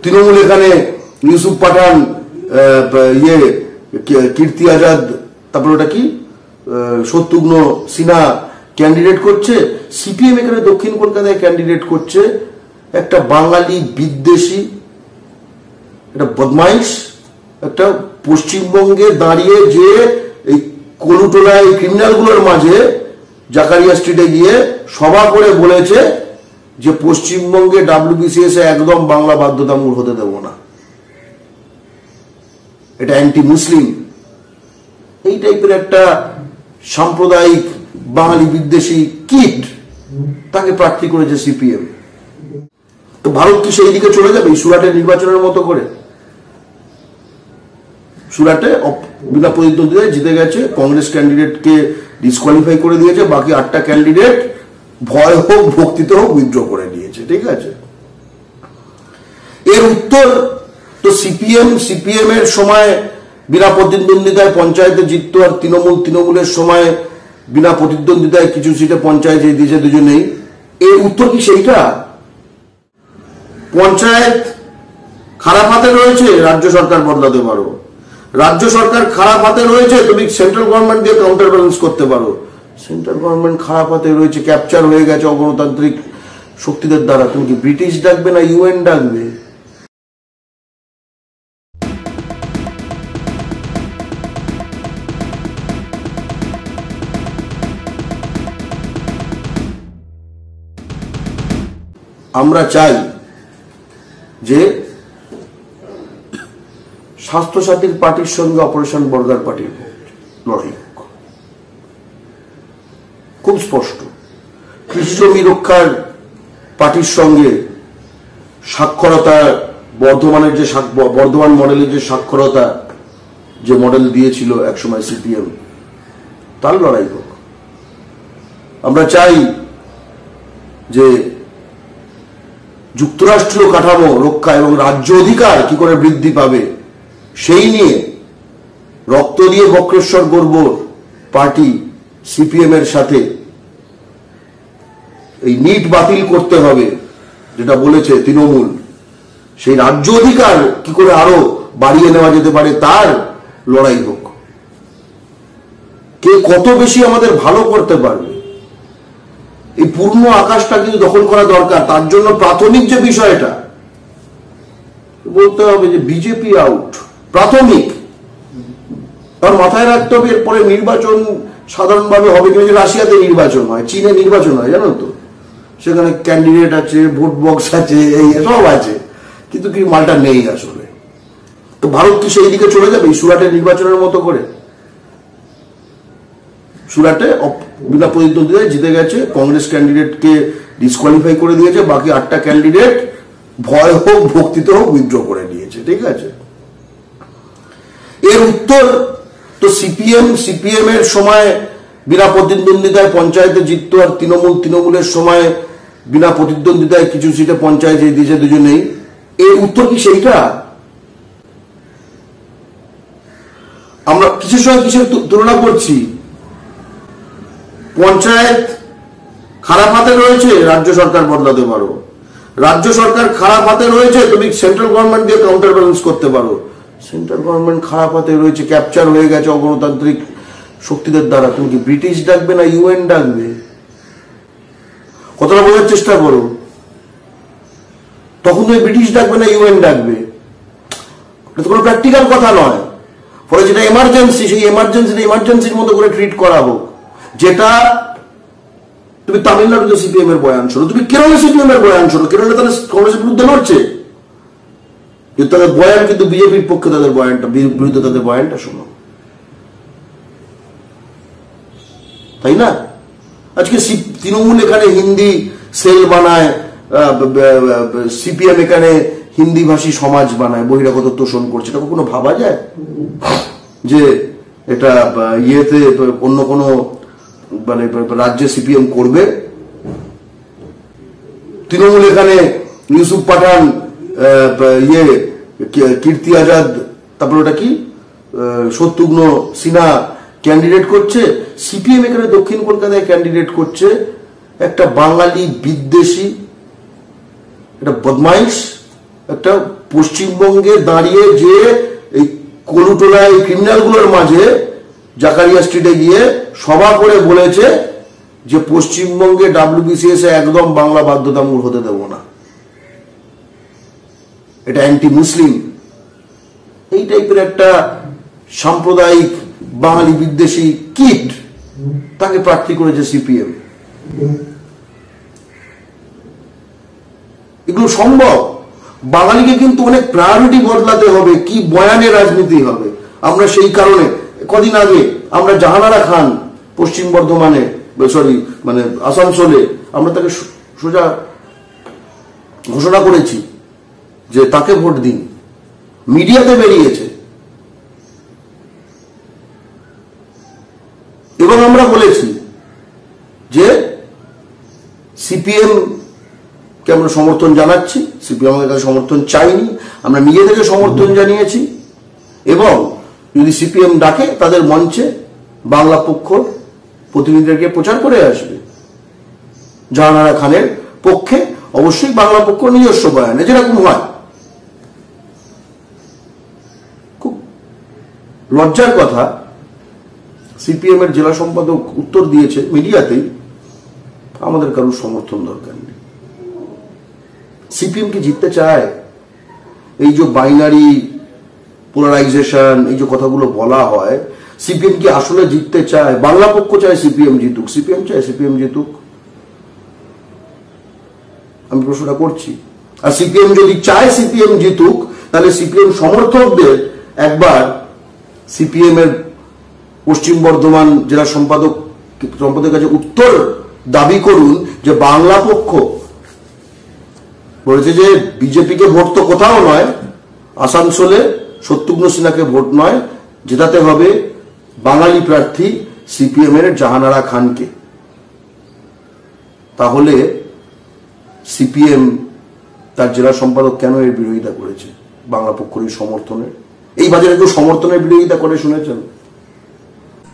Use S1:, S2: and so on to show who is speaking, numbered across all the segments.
S1: তৃণমূল এখানে ইউসুফ পাঠান, কীর্তি আজাদ, তারপরে ওটা কি শত্রুঘ্ন সিনহা ক্যান্ডিডেট করছে। সিপিএম এখানে দক্ষিণ কলকাতায় ক্যান্ডিডেট করছে একটা বাঙালি বিদ্বেষী, একটা বদমাইশ, একটা পশ্চিমবঙ্গে দাঁড়িয়ে যে এই কলুটোলায় ক্রিমিনালগুলোর মাঝে জাকারিয়া স্ট্রিটে গিয়ে সভা করে বলেছে যে পশ্চিমবঙ্গে WBCS একদম বাংলা বাধ্যতামূলক হতে দেব না, এটা অ্যান্টি মুসলিম। এই টাইপের একটা সাম্প্রদায়িক বাঙালি বিদ্বেষী কিট তাকে প্রার্থী করেছে সিপিএম। তো ভারত কি সেই দিকে চলে যাবে সুরাটের নির্বাচনের মতো করে? সুরাটে বিনা প্রতিদ্বন্দ্বিতায় জিতে গেছে, কংগ্রেস ক্যান্ডিডেটকে ডিসকোয়ালিফাই করে দিয়েছে, বাকি 8টা ক্যান্ডিডেট ভয় হোক ভক্তিতে হোক উইথড্র করে নিয়েছে। ঠিক আছে, এর উত্তর তো সিপিএম এর সময় বিনা প্রতিদ্বন্দ্বিতায় পঞ্চায়েতে জিতত, আর তৃণমূলের সময় বিনা প্রতিদ্বন্দ্বিতায় কিছু সিটে পঞ্চায়েতে দিয়েছে দুজনেই। এর উত্তর কি সেইটা? পঞ্চায়েত খারাপ হাতে রয়েছে, রাজ্য সরকার বদলাতে পারো। রাজ্য সরকার খারাপ হাতে রয়েছে, তুমি সেন্ট্রাল গভর্নমেন্ট দিয়ে কাউন্টার ব্যালেন্স করতে পারো। সেন্ট্রাল গভর্নমেন্ট খারাপ হাতে রয়েছে, ক্যাপচার হয়ে গেছে অগণতান্ত্রিক শক্তিদের দ্বারা, তুমি কি ব্রিটিশ ডাকবে না UN ডাকবে? আমরা চাই যে স্বাস্থ্যসাথীর পার্টির সঙ্গে অপারেশন বর্গার পার্টির লড়াই হোক, খুব স্পষ্ট। কৃষি রক্ষার পার্টির সঙ্গে সাক্ষরতা, বর্ধমান মডেলের যে সাক্ষরতা যে মডেল দিয়েছিল একসময় সিপিএম, তার লড়াই হোক। আমরা চাই যে যুক্তরাষ্ট্রীয় কাঠামো রক্ষা এবং রাজ্য অধিকার কি করে বৃদ্ধি পাবে সেই নিয়ে রক্ত দিয়ে বক্রেশ্বর গর্ব পার্টি সিপিএম এর সাথে এই নিট বাতিল করতে হবে যেটা বলেছে তৃণমূল, সেই রাজ্য অধিকার কি করে আরো বাড়িয়ে নেওয়া যেতে পারে তার লড়াই হোক। কে কত বেশি আমাদের ভালো করতে পারবে, এই পূর্ণ আকাশটা কিন্তু দখল করা দরকার। তার জন্য প্রাথমিক যে বিষয়টা বলতে হবে যে বিজেপি আউট, প্রাথমিক। কারণ মাথায় রাখতে হবে এরপরে নির্বাচন সাধারণভাবে হবে কিনা, যে রাশিয়াতে নির্বাচন হয়, চীনে নির্বাচন হয়, জানো তো, সেখানে ক্যান্ডিডেট আছে, ভোট বক্স আছে, এই সব আছে, কিন্তু কি মালটা নেই আসলে। তো ভারত কি সেই দিকে চলে যাবে সুরাটের নির্বাচনের মতো করে? সুরাটে বিনা প্রতিদ্বন্দ্বিতায় জিতে গেছে, কংগ্রেস ক্যান্ডিডেটকে ডিসকোয়ালিফাই করে দিয়েছে, বাকি 8টা ক্যান্ডিডেট ভয় হোক ভক্তিতে হোক উইথড্র করে নিয়েছে। ঠিক আছে, এর উত্তর তো সিপিএম এর সময় বিনা প্রতিদ্বন্দ্বিতায় পঞ্চায়েতে জিতত, আর তৃণমূলের সময় বিনা প্রতিদ্বন্দ্বিতায় কিছু সিটে পঞ্চায়েতে দিয়েছে দুজনেই। এর উত্তর কি সেইটা? আমরা কিসের সঙ্গে কিসের তুলনা করছি? পঞ্চায়েত খারাপ হাতে রয়েছে, রাজ্য সরকার বদলাতে পারো। রাজ্য সরকার খারাপ হাতে রয়েছে, তুমি সেন্ট্রাল গভর্নমেন্ট দিয়ে কাউন্টার ব্যালেন্স করতে পারো। সেন্ট্রাল গভর্নমেন্ট খারাপ হাতে রয়েছে, ক্যাপচার হয়ে গেছে অগণতান্ত্রিক শক্তিদের দ্বারা, তুমি কি ব্রিটিশ ডাকবে না UN ডাকবে? কতটা বোঝার চেষ্টা করো। তখন তুমি ব্রিটিশ ডাকবে না UN ডাকবে, এটা তো কোনো প্র্যাকটিক্যাল কথা নয়। ফলে যেটা এমার্জেন্সি, সেই এমার্জেন্সির মতো করে ট্রিট করা হোক। যেটা তুমি তামিলনাড়ুতে সিপিএম এর বয়ান শোনো, তুমি কেরলে সিপিএম এর বয়ান শোনো, কেরলে তারা কংগ্রেসের বিরুদ্ধে লড়ছে, কিন্তু তাদের বয়ান কিন্তু বিজেপির পক্ষে, তাদের বয়ানটা বিরুদ্ধে, তাদের বয়ানটা শোনো, তাই না? আজকে তৃণমূল এখানে হিন্দি সেল বানায়, সিপিএম এখানে হিন্দি ভাষী সমাজ বানায়, বহিরাগত তোষণ করছে। এটা কখনো ভাবা যায় যে এটা ইয়েতে অন্য কোনো মানে রাজ্যে সিপিএম করবে? তৃণমূল এখানে ইউসুফ পাঠান, কীর্তি আজাদ, তারপরে ওটা কি শত্রুঘ্ন সিনহা ক্যান্ডিডেট করছে। সিপিএম এখানে দক্ষিণ কলকাতায় ক্যান্ডিডেট করছে একটা বাঙালি বিদ্বেষী, একটা বদমাইশ, একটা পশ্চিমবঙ্গে দাঁড়িয়ে যে এই কলুটোলা এই ক্রিমিনালগুলোর মাঝে জাকারিয়া স্ট্রিটে গিয়ে সভা করে বলেছে যে পশ্চিমবঙ্গে WBCS একদম বাংলা বাধ্যতামূলক হতে দেব না, এটা অ্যান্টি মুসলিম। এই টাইপের একটা সাম্প্রদায়িক বাঙালি বিদ্বেষী কিট তাকে প্রার্থী করেছে সিপিএম। এগুলো সম্ভব? বাঙালিকে কিন্তু অনেক প্রায়োরিটি বদলাতে হবে, কি বয়ানে রাজনীতি হবে। আমরা সেই কারণে কদিন আগে আমরা জাহানারা খান পশ্চিম বর্ধমানে মানে আসানসোলে আমরা তাকে সোজা ঘোষণা করেছি যে তাকে ভোট দিন, মিডিয়াতে বেরিয়েছে। এবং আমরা বলেছি যে সিপিএম কে আমরা সমর্থন জানাচ্ছি, সিপিএম আমাদের কাছে সমর্থন চাইনি, আমরা নিজে থেকে সমর্থন জানিয়েছি। এবং যদি সিপিএম ডাকে তাদের মঞ্চে বাংলা পক্ষ প্রতিনিধিদেরকে প্রচার করে আসবে। জাহানারা খানের পক্ষে অবশ্যই বাংলা পক্ষ নিজস্ব বয়ানে যেরকম হয়। খুব লজ্জার কথা, সিপিএম এর জেলা সম্পাদক উত্তর দিয়েছে মিডিয়াতেই, আমাদের কারোর সমর্থন দরকার নেই। সিপিএম কি জিততে চায়? এই যে বাইনারি পোলারাইজেশন, এই যে কথাগুলো বলা হয়, সিপিএম কি আসলে জিততে চায়? বাংলা পক্ষ চায় সিপিএম জিতুক, সিপিএম চায় সিপিএম জিতুক? আমি প্রশ্নটা করছি। আর সিপিএম যদি চায় সিপিএম জিতুক, তাহলে সিপিএম সমর্থকদের একবার সিপিএম এর পশ্চিম বর্ধমান জেলা সম্পাদকের কাছে উত্তর দাবি করুন যে বাংলা পক্ষ বলেছে যে বিজেপিকে ভোট তো কোথাও নয়, আসানসোলে শত্রুঘ্ন সিনহাকে ভোট নয়, জেতাতে হবে বাঙালি প্রার্থী সিপিএম এর জাহানারা খানকে। তাহলে সিপিএম তার জেলা সম্পাদক কেন এর বিরোধিতা করেছে? বাংলা পক্ষের সমর্থনের, এই বাজারে কেউ সমর্থনের বিরোধিতা করে শুনেছেন?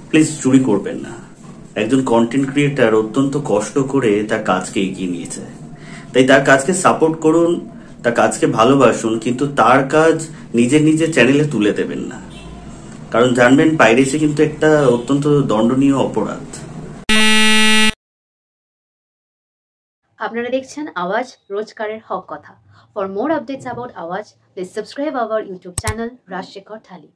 S2: প্লিজ চুরি করবেন না। একজন কন্টেন্ট ক্রিয়েটার অত্যন্ত কষ্ট করে তার কাজকে এগিয়ে নিয়েছে, তাই তার কাজকে সাপোর্ট করুন, তার কাজকে ভালোবাসুন, কিন্তু তার কাজ নিজের চ্যানেলে তুলে দেবেন না। কারণ জানবেন পাইরেসি কিন্তু একটা অত্যন্ত দণ্ডনীয় অপরাধ।
S3: আপনারা দেখছেন আওয়াজ, রোজকারের হক কথা। ফর মোর আপডেটস অ্যাবাউট আওয়াজ, please subscribe our YouTube channel Rajshekhar thali.